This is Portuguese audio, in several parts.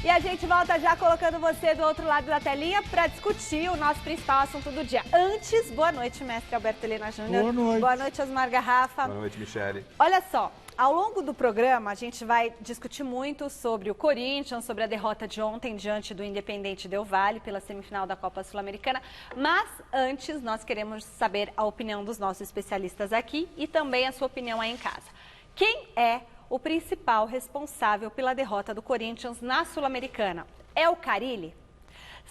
E a gente volta já colocando você do outro lado da telinha para discutir o nosso principal assunto do dia. Antes, boa noite, mestre Alberto Helena Júnior. Boa noite. Boa noite, Osmar Garrafa. Boa noite, Michele. Olha só, ao longo do programa a gente vai discutir muito sobre o Corinthians, sobre a derrota de ontem diante do Independente Del Valle pela semifinal da Copa Sul-Americana. Mas antes nós queremos saber a opinião dos nossos especialistas aqui e também a sua opinião aí em casa. Quem é o principal responsável pela derrota do Corinthians na Sul-Americana? É o Carille?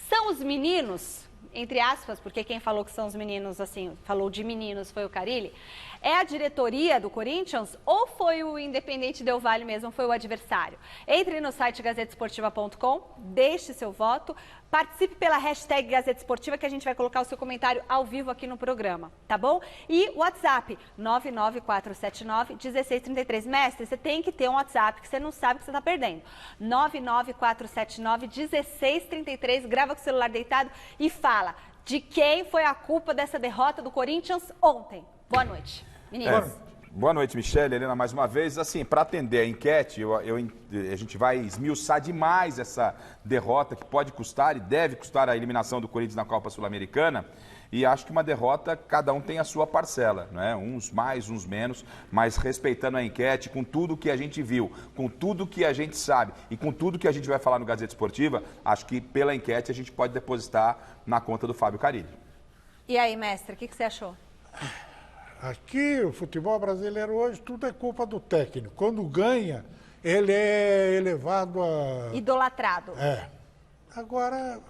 São os meninos, entre aspas, porque quem falou que são os meninos, assim, falou de meninos foi o Carille? É a diretoria do Corinthians ou foi o Independente Del Valle mesmo, foi o adversário? Entre no site gazetesportiva.com, deixe seu voto, participe pela hashtag Gazeta Esportiva que a gente vai colocar o seu comentário ao vivo aqui no programa, tá bom? E WhatsApp, 99479-1633. Mestre, você tem que ter um WhatsApp que você não sabe que você está perdendo. 99479-1633, grava com o celular deitado e fala de quem foi a culpa dessa derrota do Corinthians ontem. Boa noite, meninas. Boa noite, Michele, Helena, mais uma vez. Assim, para atender a enquete, a gente vai esmiuçar demais essa derrota que pode custar e deve custar a eliminação do Corinthians na Copa Sul-Americana. E acho que uma derrota, cada um tem a sua parcela, né? Uns mais, uns menos, mas respeitando a enquete, com tudo que a gente viu, com tudo que a gente sabe e com tudo que a gente vai falar no Gazeta Esportiva, acho que pela enquete a gente pode depositar na conta do Fábio Carille. E aí, mestre, o que você achou? Aqui, o futebol brasileiro hoje, tudo é culpa do técnico. Quando ganha, ele é elevado a... idolatrado. É. Agora,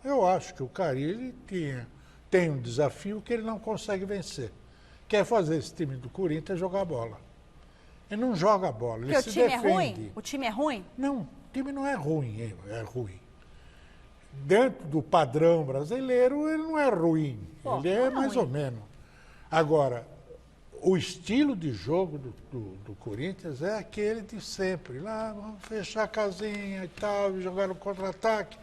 eu acho que o Carille tem um desafio que ele não consegue vencer. Quer fazer esse time do Corinthians jogar bola. Ele não joga bola, ele se defende. O time é ruim? O time é ruim? Não, o time não é ruim, é ruim. Dentro do padrão brasileiro, ele não é ruim. Ele é mais ou menos. Agora, o estilo de jogo do Corinthians é aquele de sempre. Lá, vamos fechar a casinha e tal, e jogar no contra-ataque.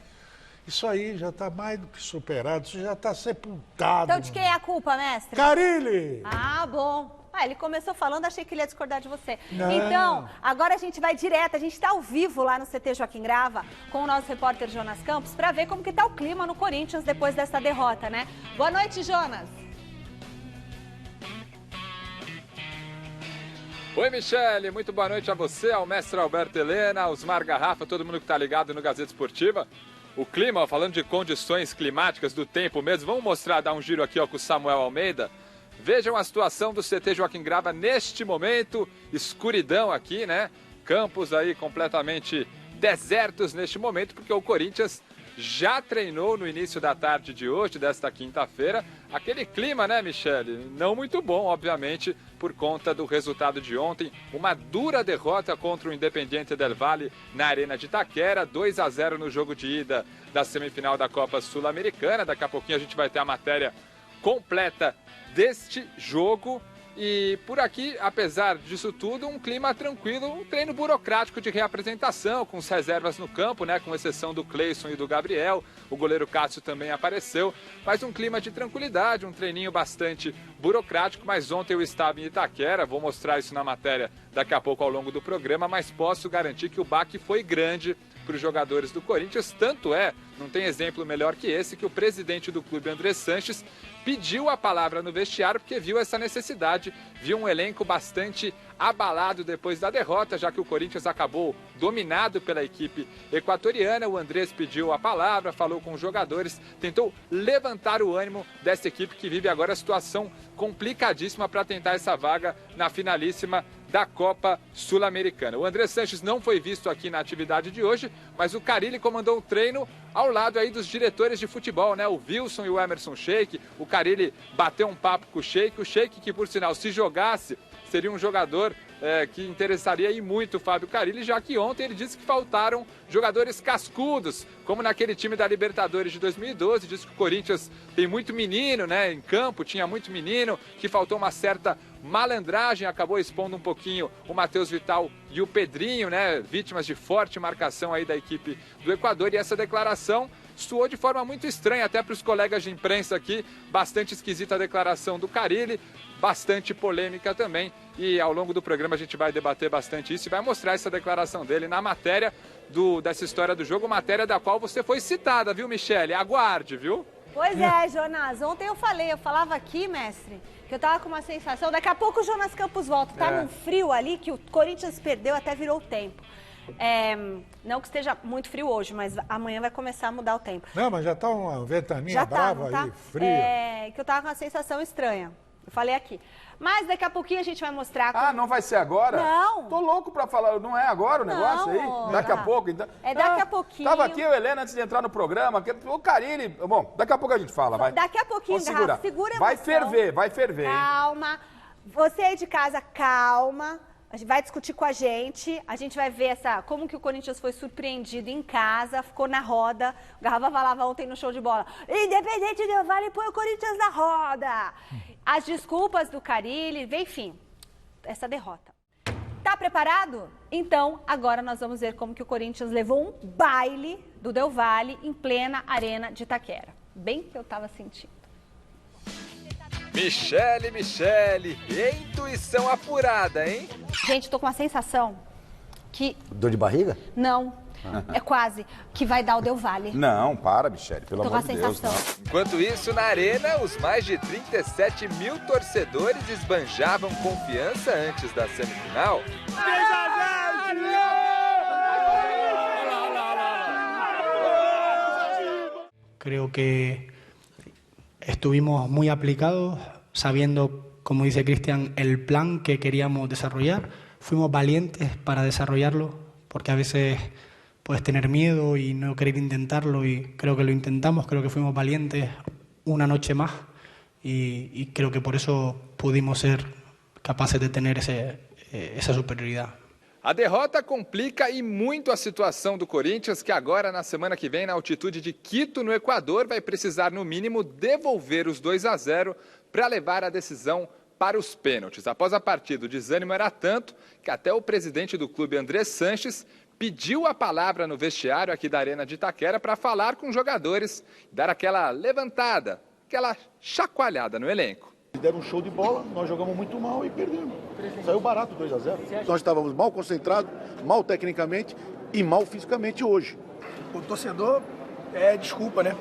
Isso aí já está mais do que superado, isso já está sepultado. Então de quem é a culpa, mestre? Carille! Ah, bom. Ele começou falando, achei que ele ia discordar de você. Não. Então, agora a gente vai direto, a gente está ao vivo lá no CT Joaquim Grava com o nosso repórter Jonas Campos para ver como que está o clima no Corinthians depois dessa derrota, né? Boa noite, Jonas. Oi, Michele, muito boa noite a você, ao mestre Alberto Helena, ao Osmar Garrafa, todo mundo que está ligado no Gazeta Esportiva. O clima, falando de condições climáticas do tempo mesmo, vamos mostrar, dar um giro aqui com o Samuel Almeida. Vejam a situação do CT Joaquim Grava neste momento, escuridão aqui, né? Campos aí completamente desertos neste momento, porque o Corinthians já treinou no início da tarde de hoje, desta quinta-feira. Aquele clima, né, Michele? Não muito bom, obviamente, por conta do resultado de ontem. Uma dura derrota contra o Independiente Del Valle na Arena de Itaquera. 2-0 no jogo de ida da semifinal da Copa Sul-Americana. Daqui a pouquinho a gente vai ter a matéria completa deste jogo. E por aqui, apesar disso tudo, um clima tranquilo, um treino burocrático de reapresentação, com as reservas no campo, né, com exceção do Cleison e do Gabriel. O goleiro Cássio também apareceu, mas um clima de tranquilidade, um treininho bastante burocrático. Mas ontem eu estava em Itaquera, vou mostrar isso na matéria daqui a pouco ao longo do programa, mas posso garantir que o baque foi grande para os jogadores do Corinthians. Tanto é, não tem exemplo melhor que esse, que o presidente do clube, André Sanches, pediu a palavra no vestiário porque viu essa necessidade, viu um elenco bastante abalado depois da derrota, já que o Corinthians acabou dominado pela equipe equatoriana. O Andrés pediu a palavra, falou com os jogadores, tentou levantar o ânimo dessa equipe que vive agora a situação complicadíssima para tentar essa vaga na finalíssima da Copa Sul-Americana. O André Sanches não foi visto aqui na atividade de hoje, mas o Carille comandou o treino ao lado aí dos diretores de futebol, né? O Wilson e o Emerson Sheik. O Carille bateu um papo com o Sheik, que por sinal, se jogasse, seria um jogador que interessaria aí muito o Fábio Carille, já que ontem ele disse que faltaram jogadores cascudos, como naquele time da Libertadores de 2012, disse que o Corinthians tem muito menino, né, em campo, tinha muito menino, que faltou uma certa malandragem, acabou expondo um pouquinho o Matheus Vital e o Pedrinho, né, vítimas de forte marcação aí da equipe do Equador, e essa declaração soou de forma muito estranha até para os colegas de imprensa aqui, bastante esquisita a declaração do Carille, bastante polêmica também, e ao longo do programa a gente vai debater bastante isso e vai mostrar essa declaração dele na matéria dessa história do jogo, matéria da qual você foi citada, viu, Michele? Aguarde, viu? Pois é, Jonas, ontem eu falava aqui, mestre, que eu tava com uma sensação, daqui a pouco o Jonas Campos volta, tá num frio ali que o Corinthians perdeu, até virou o tempo. Não que esteja muito frio hoje, mas amanhã vai começar a mudar o tempo. Não, mas já tá uma ventaninha brava aí, fria. Que eu tava com uma sensação estranha. Eu falei aqui. Mas daqui a pouquinho a gente vai mostrar... Ah, não vai ser agora? Não. Tô louco pra falar. Não é agora o negócio aí? Daqui a pouco, então. É daqui a pouquinho. Tava aqui eu e Helena antes de entrar no programa. O Carille... Bom, daqui a pouco a gente fala, vai. Daqui a pouquinho, Garrafa. Segura a emoção. Vai ferver. Calma. Você aí de casa, calma. A gente vai discutir com a gente vai ver como que o Corinthians foi surpreendido em casa, ficou na roda. O Garrafa falava ontem no show de bola, Independente Del Valle põe o Corinthians na roda. As desculpas do Carille, enfim, essa derrota. Tá preparado? Então, agora nós vamos ver como que o Corinthians levou um baile do Del Valle em plena arena de Itaquera. Bem que eu tava sentindo. Michele, intuição apurada, hein? Gente, tô com uma sensação que... Dor de barriga? Não, é quase, que vai dar o Del Valle. Não, para, Michele, pelo amor de Deus. Tô com a sensação. Enquanto isso, na arena, os mais de 37 mil torcedores esbanjavam confiança antes da semifinal. Creo que estuvimos muy aplicados, sabiendo, como dice Cristian, el plan que queríamos desarrollar. Fuimos valientes para desarrollarlo, porque a veces puedes tener miedo y no querer intentarlo, y creo que lo intentamos, creo que fuimos valientes una noche más, y creo que por eso pudimos ser capaces de tener esa superioridad. A derrota complica e muito a situação do Corinthians, que agora, na semana que vem, na altitude de Quito, no Equador, vai precisar, no mínimo, devolver os 2-0 para levar a decisão para os pênaltis. Após a partida, o desânimo era tanto que até o presidente do clube, André Sanches, pediu a palavra no vestiário aqui da Arena de Itaquera para falar com os jogadores, dar aquela levantada, aquela chacoalhada no elenco. Deram um show de bola, nós jogamos muito mal e perdemos. Saiu barato 2-0. Nós estávamos mal concentrados, mal tecnicamente e mal fisicamente hoje. O torcedor desculpa, né?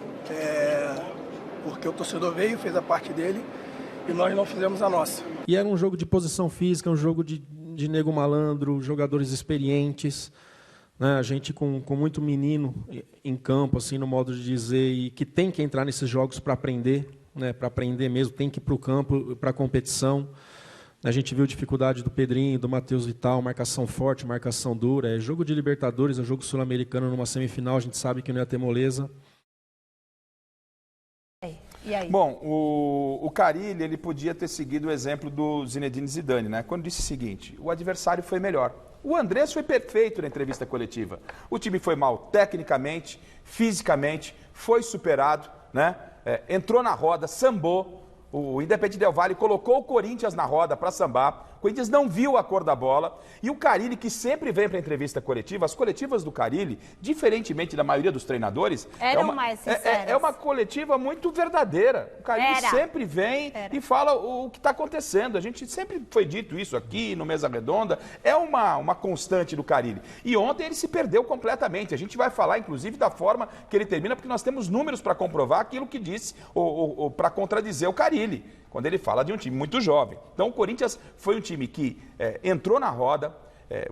Porque o torcedor veio, fez a parte dele e nós não fizemos a nossa. E era um jogo de posição física, um jogo de nego malandro, jogadores experientes, né? A gente com muito menino em campo, assim, no modo de dizer, e que tem que entrar nesses jogos para aprender. Para aprender mesmo, tem que ir para o campo, para a competição. A gente viu dificuldade do Pedrinho, do Matheus Vital, marcação forte, marcação dura. É jogo de Libertadores, é jogo sul-americano numa semifinal, a gente sabe que não ia ter moleza. E aí? Bom, o Carille, ele podia ter seguido o exemplo do Zinedine Zidane, né? Quando disse o seguinte, o adversário foi melhor. O Andrés foi perfeito na entrevista coletiva. O time foi mal tecnicamente, fisicamente, foi superado, né? Entrou na roda, sambou, o Independente Del Valle colocou o Corinthians na roda para sambar, o Corinthians não viu a cor da bola, e o Carille, que sempre vem para a entrevista coletiva, as coletivas do Carille, diferentemente da maioria dos treinadores, é uma coletiva muito verdadeira. O Carille sempre vem e fala o que está acontecendo. A gente sempre foi dito isso aqui no Mesa Redonda, é uma constante do Carille. E ontem ele se perdeu completamente. A gente vai falar, inclusive, da forma que ele termina, porque nós temos números para comprovar aquilo que disse, ou para contradizer o Carille, quando ele fala de um time muito jovem. Então o Corinthians foi um time que entrou na roda,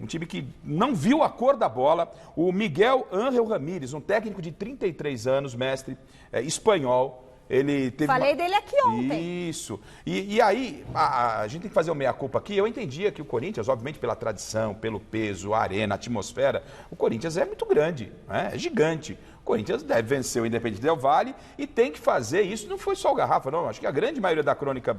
um time que não viu a cor da bola. O Miguel Ángel Ramírez, um técnico de 33 anos, mestre, espanhol. Ele teve Falei dele aqui ontem. Isso. E aí, a gente tem que fazer o meia-culpa aqui. Eu entendia que o Corinthians, obviamente pela tradição, pelo peso, a arena, a atmosfera, o Corinthians é muito grande, né? É gigante. O Corinthians deve vencer o Independente Del Valle e tem que fazer isso. Não foi só o Garrafa, não. Acho que a grande maioria da crônica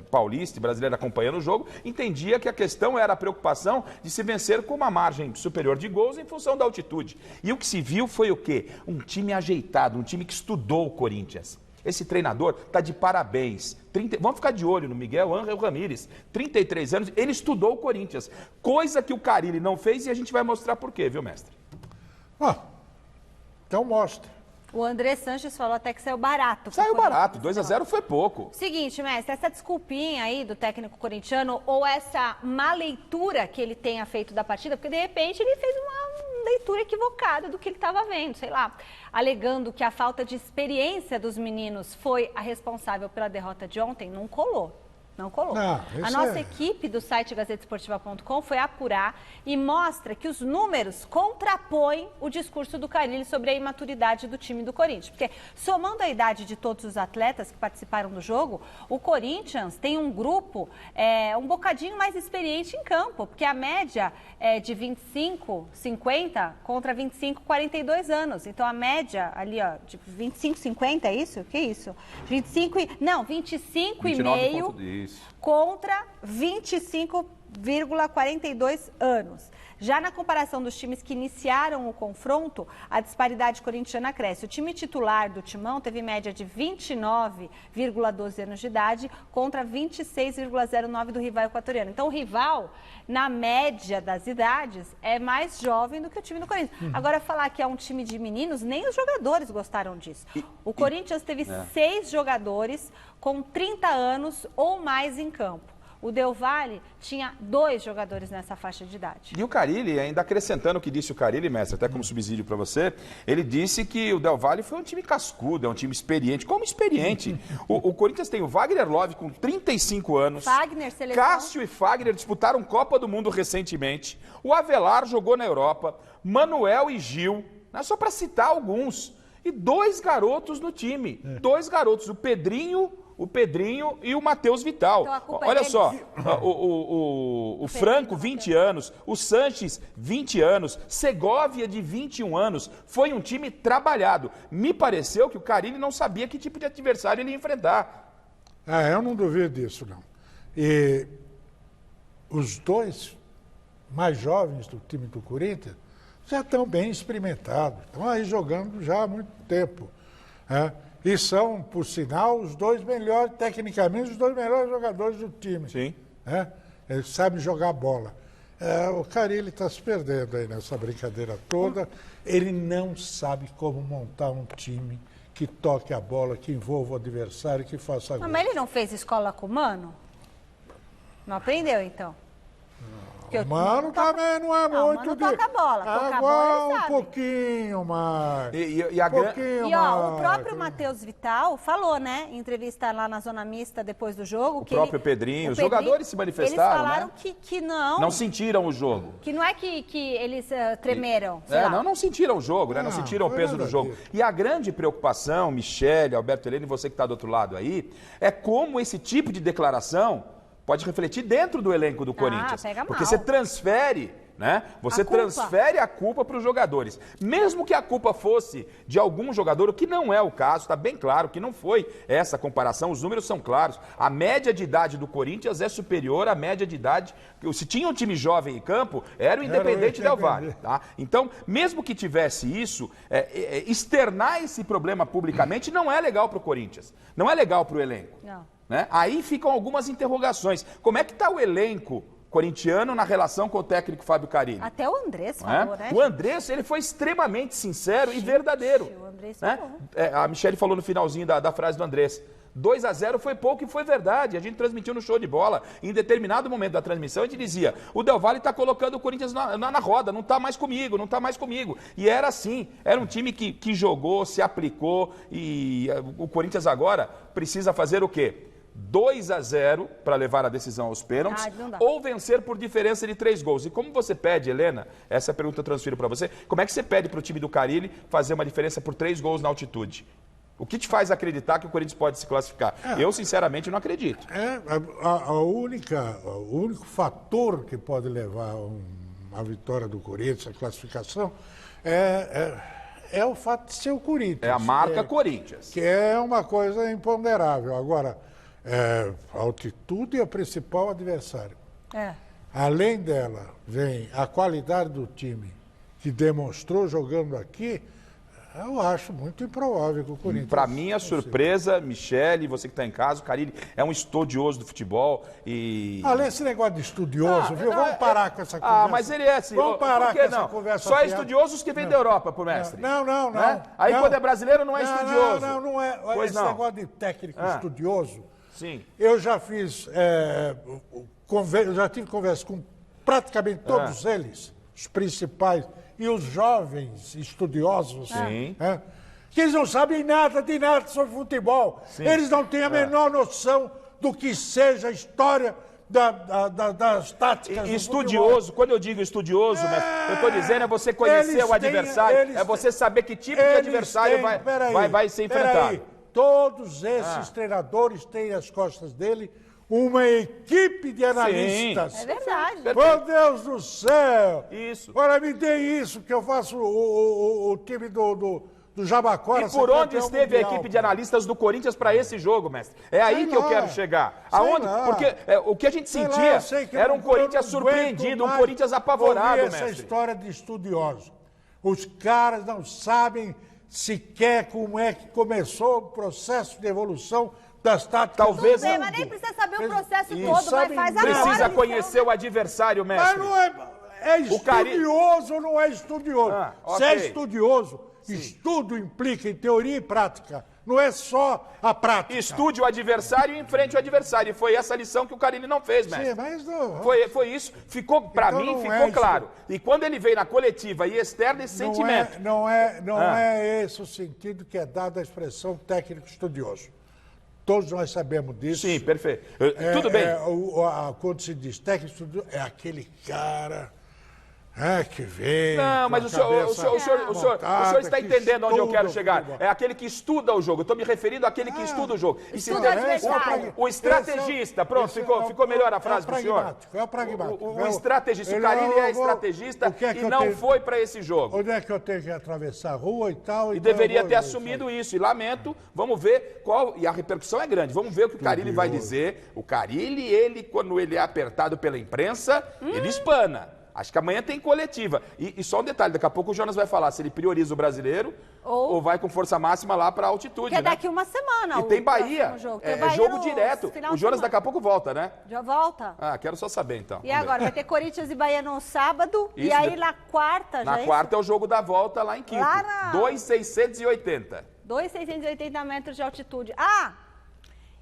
paulista e brasileira acompanhando o jogo entendia que a questão era a preocupação de se vencer com uma margem superior de gols em função da altitude. E o que se viu foi o quê? Um time ajeitado, um time que estudou o Corinthians. Esse treinador está de parabéns. Vamos ficar de olho no Miguel Ángel Ramírez, 33 anos, ele estudou o Corinthians. Coisa que o Carille não fez e a gente vai mostrar por quê, viu, mestre? Então mostra. O André Sanches falou até que saiu barato. Saiu barato, 2-0 foi pouco. Seguinte, mestre, essa desculpinha aí do técnico corintiano ou essa má leitura que ele tenha feito da partida, porque de repente ele fez uma leitura equivocada do que ele estava vendo, sei lá, alegando que a falta de experiência dos meninos foi a responsável pela derrota de ontem, não colou. Não colou. A nossa equipe do site gazetesportiva.com foi apurar e mostra que os números contrapõem o discurso do Carille sobre a imaturidade do time do Corinthians. Porque, somando a idade de todos os atletas que participaram do jogo, o Corinthians tem um grupo um bocadinho mais experiente em campo, porque a média é de 25, 50 contra 25, 42 anos. Então, a média ali, ó, de 25, 50, é isso? Que isso? 25 e... Não, 25,5... contra 25,42 anos. Já na comparação dos times que iniciaram o confronto, a disparidade corintiana cresce. O time titular do Timão teve média de 29,12 anos de idade contra 26,09 do rival equatoriano. Então, o rival, na média das idades, é mais jovem do que o time do Corinthians. Agora, falar que é um time de meninos, nem os jogadores gostaram disso. O Corinthians teve 6 jogadores com 30 anos ou mais em campo. O Del Valle tinha 2 jogadores nessa faixa de idade. E o Carille, ainda acrescentando o que disse o Carille, mestre, até como subsídio para você, ele disse que o Del Valle foi um time cascudo, é um time experiente. Como experiente? O Corinthians tem o Wagner Love com 35 anos. Fagner, seleção. Cássio e Fagner disputaram Copa do Mundo recentemente. O Avelar jogou na Europa. Manuel e Gil, né, só para citar alguns. E 2 garotos no time. 2 garotos, o Pedrinho e o Matheus Vital. Então, olha só, o Franco, 20 anos, o Sanches, 20 anos, Segovia, de 21 anos. Foi um time trabalhado. Me pareceu que o Carille não sabia que tipo de adversário ele ia enfrentar. Eu não duvido disso, não. E os 2 mais jovens do time do Corinthians já estão bem experimentados. Estão aí jogando já há muito tempo. E são, por sinal, os 2 melhores, tecnicamente, os 2 melhores jogadores do time. Sim. Eles sabem jogar bola. O Carille está se perdendo aí nessa brincadeira toda. Ele não sabe como montar um time que toque a bola, que envolva o adversário, que faça gol. Mas ele não fez escola com o Mano? Não aprendeu, então? Mano, também não é muito... Mano toca a bola, toca a bola, ele sabe. Um pouquinho mais. O próprio Matheus Vital falou, né, em entrevista lá na Zona Mista depois do jogo... O próprio Pedrinho, os jogadores se manifestaram, eles falaram, né? que não... Não sentiram o jogo. Que não é que eles tremeram, não sentiram o jogo, né? Não sentiram o peso do jogo. E a grande preocupação, Michele, Alberto Helene, você que está do outro lado aí, é como esse tipo de declaração pode refletir dentro do elenco do Corinthians. Porque você transfere, né? Você transfere a culpa para os jogadores. Mesmo que a culpa fosse de algum jogador, o que não é o caso, está bem claro que não foi essa comparação, os números são claros. A média de idade do Corinthians é superior à média de idade. Se tinha um time jovem em campo, era o Independente Del Valle. Tá? Então, mesmo que tivesse isso, externar esse problema publicamente não é legal para o Corinthians. Não é legal para o elenco. Não. Né? Aí ficam algumas interrogações. Como é que está o elenco corintiano na relação com o técnico Fábio Carille? Até o Andrés falou, né? O Andrés, ele foi extremamente sincero e verdadeiro. O Andrés falou. A Michele falou no finalzinho da frase do Andrés. 2-0 foi pouco e foi verdade. A gente transmitiu no show de bola. Em determinado momento da transmissão, a gente dizia: o Del Valle está colocando o Corinthians na roda, não está mais comigo, não está mais comigo. E era assim. Era um time que jogou, se aplicou e o Corinthians agora precisa fazer o quê? 2-0 para levar a decisão aos pênaltis ou vencer por diferença de 3 gols. E como você pede, Helena, essa pergunta eu transfiro para você, como é que você pede para o time do Carille fazer uma diferença por 3 gols na altitude? O que te faz acreditar que o Corinthians pode se classificar? Eu, sinceramente, não acredito. O único fator que pode levar a vitória do Corinthians, a classificação, é o fato de ser o Corinthians. É a marca Corinthians. Que é uma coisa imponderável. Agora, a altitude é o principal adversário. Além dela, vem a qualidade do time, que demonstrou jogando aqui, Eu acho muito improvável que o Corinthians... Para mim, a surpresa, Michele, você que está em casa, o Carille é um estudioso do futebol e... Além desse negócio de estudioso, viu? Vamos parar com essa conversa. Mas ele é assim. Vamos parar por que com essa não? conversa. Só é estudioso os que vêm da Europa, por mestre. Não. Né? Aí não. quando é brasileiro não é estudioso. Não é. Pois esse não. negócio de técnico estudioso, Sim. eu já fiz... eu já tive conversa com praticamente todos eles, os principais, e os jovens estudiosos. Sim. Que eles não sabem nada sobre futebol. Sim. Eles não têm a menor noção do que seja a história das táticas. Estudioso, quando eu digo estudioso, eu estou dizendo é você conhecer o adversário, é você saber que tipo de adversário vai ser enfrentado. Todos esses treinadores têm nas costas dele uma equipe de analistas. Sim. É verdade. Meu Deus do céu! Isso. Olha, me dê isso, que eu faço o time do Jabacora. E por onde esteve mundial, a equipe de analistas do Corinthians para esse jogo, mestre? É aí que eu quero chegar. Aonde? Porque o que a gente sentia era um Corinthians surpreendido, um Corinthians apavorado, mestre. Essa história de estudiosos. Os caras não sabem sequer como é que começou o processo de evolução das táticas. Talvez não. Mas nem precisa saber o processo todo, mas faz agora. Precisa conhecer o adversário, mestre. Mas não é estudioso ou não é estudioso? Se é estudioso, estudo implica em teoria e prática. Não é só a prática. Estude o adversário e enfrente o adversário. E foi essa lição que o Carille não fez, mestre. Sim, mas não... Foi isso. Ficou, para mim, ficou claro. E quando ele veio na coletiva e externa, esse sentimento. Não é esse o sentido que é dado à expressão técnico estudioso. Todos nós sabemos disso. Sim, perfeito. Tudo bem. Quando se diz técnico estudioso, é aquele cara... que vem. Não, mas o senhor está entendendo onde eu quero chegar. É aquele que estuda o jogo. Eu estou me referindo àquele que estuda o jogo. E se o estrategista, pronto, ficou melhor a frase do senhor. É o pragmático. O estrategista, o Carille é estrategista e não foi para esse jogo. Onde é que eu tenho que atravessar a rua e tal? E deveria ter assumido isso. E lamento, vamos ver qual. E a repercussão é grande. Vamos ver o que o Carille vai dizer. O Carille, quando ele é apertado pela imprensa, ele espana. Acho que amanhã tem coletiva. E só um detalhe, daqui a pouco o Jonas vai falar se ele prioriza o brasileiro ou vai com força máxima lá para a altitude, que é daqui uma semana. E tem Bahia. É jogo direto. O Jonas daqui a pouco volta, né? Já volta. Quero só saber então. E agora, vai ter Corinthians e Bahia no sábado. Isso, e aí na quarta já. Na quarta é o jogo da volta lá em Quito. 2.680. 2.680 metros de altitude.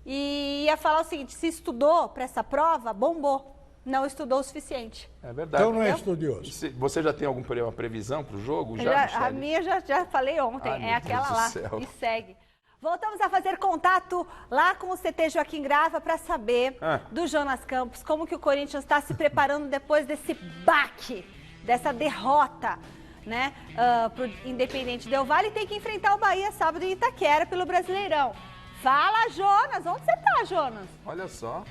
E ia falar o seguinte, se estudou para essa prova, bombou. Não estudou o suficiente. É verdade. Então não é estudioso. Você já tem alguma previsão para o jogo? A minha já falei ontem. É aquela lá. E segue. Voltamos a fazer contato lá com o CT Joaquim Grava para saber do Jonas Campos, como que o Corinthians está se preparando depois desse baque, dessa derrota, né, para o Independente Del Valle, e tem que enfrentar o Bahia sábado em Itaquera pelo Brasileirão. Fala, Jonas! Onde você tá, Jonas? Olha só.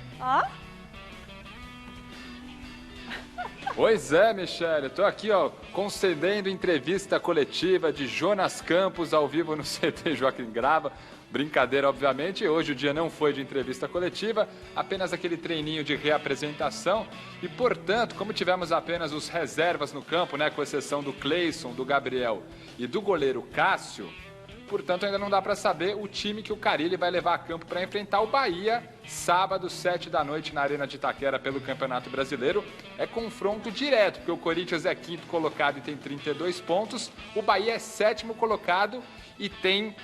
Pois é, Michele, estou aqui concedendo entrevista coletiva de Jonas Campos ao vivo no CT Joaquim Grava. Brincadeira, obviamente, hoje o dia não foi de entrevista coletiva, apenas aquele treininho de reapresentação e, portanto, como tivemos apenas os reservas no campo, né, com exceção do Cleison, do Gabriel e do goleiro Cássio, portanto, ainda não dá para saber o time que o Carille vai levar a campo para enfrentar o Bahia, sábado, 7 da noite, na Arena de Itaquera, pelo Campeonato Brasileiro. É confronto direto, porque o Corinthians é 5º colocado e tem 32 pontos, o Bahia é 7º colocado e tem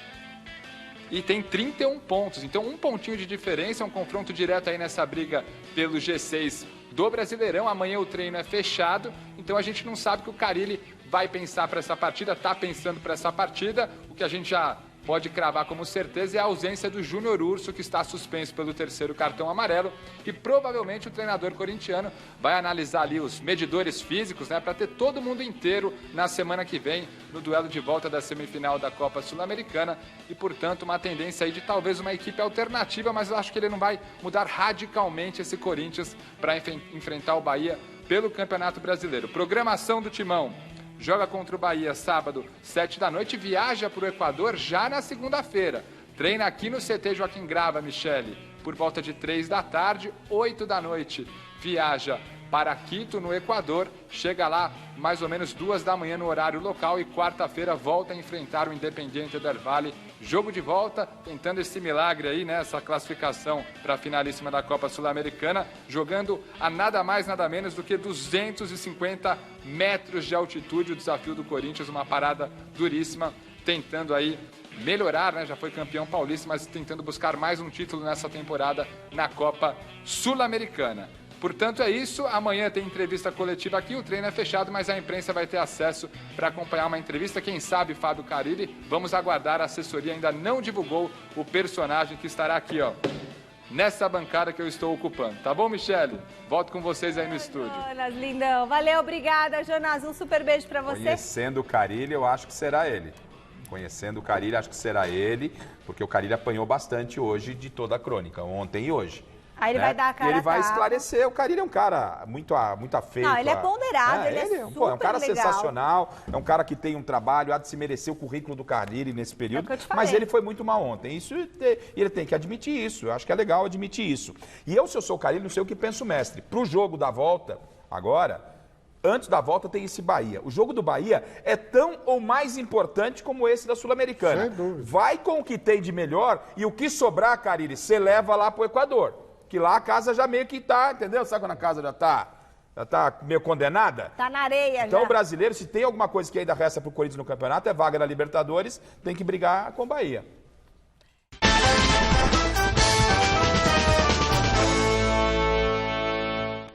31 pontos. Então, um pontinho de diferença, é um confronto direto aí nessa briga pelo G6 do Brasileirão. Amanhã o treino é fechado, então a gente não sabe que o Carille vai pensar para essa partida, está pensando para essa partida. O que a gente já pode cravar como certeza é a ausência do Júnior Urso, que está suspenso pelo 3º cartão amarelo, e provavelmente o treinador corintiano vai analisar ali os medidores físicos, né, para ter todo mundo inteiro na semana que vem, no duelo de volta da semifinal da Copa Sul-Americana, e portanto uma tendência aí de talvez uma equipe alternativa, mas eu acho que ele não vai mudar radicalmente esse Corinthians para enfrentar o Bahia pelo Campeonato Brasileiro. Programação do Timão: joga contra o Bahia sábado, 7 da noite, viaja para o Equador já na segunda-feira. Treina aqui no CT Joaquim Grava, Michele, por volta de 3 da tarde, 8 da noite. Viaja para Quito, no Equador. Chega lá mais ou menos 2 da manhã no horário local e quarta-feira volta a enfrentar o Independiente del Valle. Jogo de volta, tentando esse milagre aí, né, essa classificação para a finalíssima da Copa Sul-Americana, jogando a nada mais, nada menos do que 250 metros de altitude, o desafio do Corinthians, uma parada duríssima, tentando aí melhorar, né, já foi campeão paulista, mas tentando buscar mais um título nessa temporada na Copa Sul-Americana. Portanto, é isso. Amanhã tem entrevista coletiva aqui. O treino é fechado, mas a imprensa vai ter acesso para acompanhar uma entrevista. Quem sabe, Fábio Carille. Vamos aguardar. A assessoria ainda não divulgou o personagem que estará aqui, ó, nessa bancada que eu estou ocupando. Tá bom, Michele? Volto com vocês aí no estúdio. Jonas, lindão. Valeu, obrigada, Jonas. Um super beijo para você. Conhecendo o Carille, eu acho que será ele. Conhecendo o Carille, acho que será ele, porque o Carille apanhou bastante hoje de toda a crônica, ontem e hoje. Aí ele vai dar a cara. E ele vai esclarecer. O Carille é um cara muito afeito. Não, ele é ponderado, ele é super é um cara legal. sensacional, é um cara que tem um trabalho, há de se merecer o currículo do Carille nesse período. É o que eu te falei. Mas ele foi muito mal ontem. Isso, ele tem que admitir isso. Eu acho que é legal admitir isso. E eu, se eu sou o Carille, não sei o que pensa o mestre. Para o jogo da volta, agora, antes da volta tem esse Bahia. O jogo do Bahia é tão ou mais importante como esse da Sul-Americana. Sem dúvida. Vai com o que tem de melhor e o que sobrar, Carille, você leva lá para o Equador. Que lá a casa já meio que tá, entendeu? Sabe quando a casa já tá meio condenada? Tá na areia Então já. o brasileiro, se tem alguma coisa que ainda resta pro Corinthians no campeonato, é vaga na Libertadores, tem que brigar com o Bahia.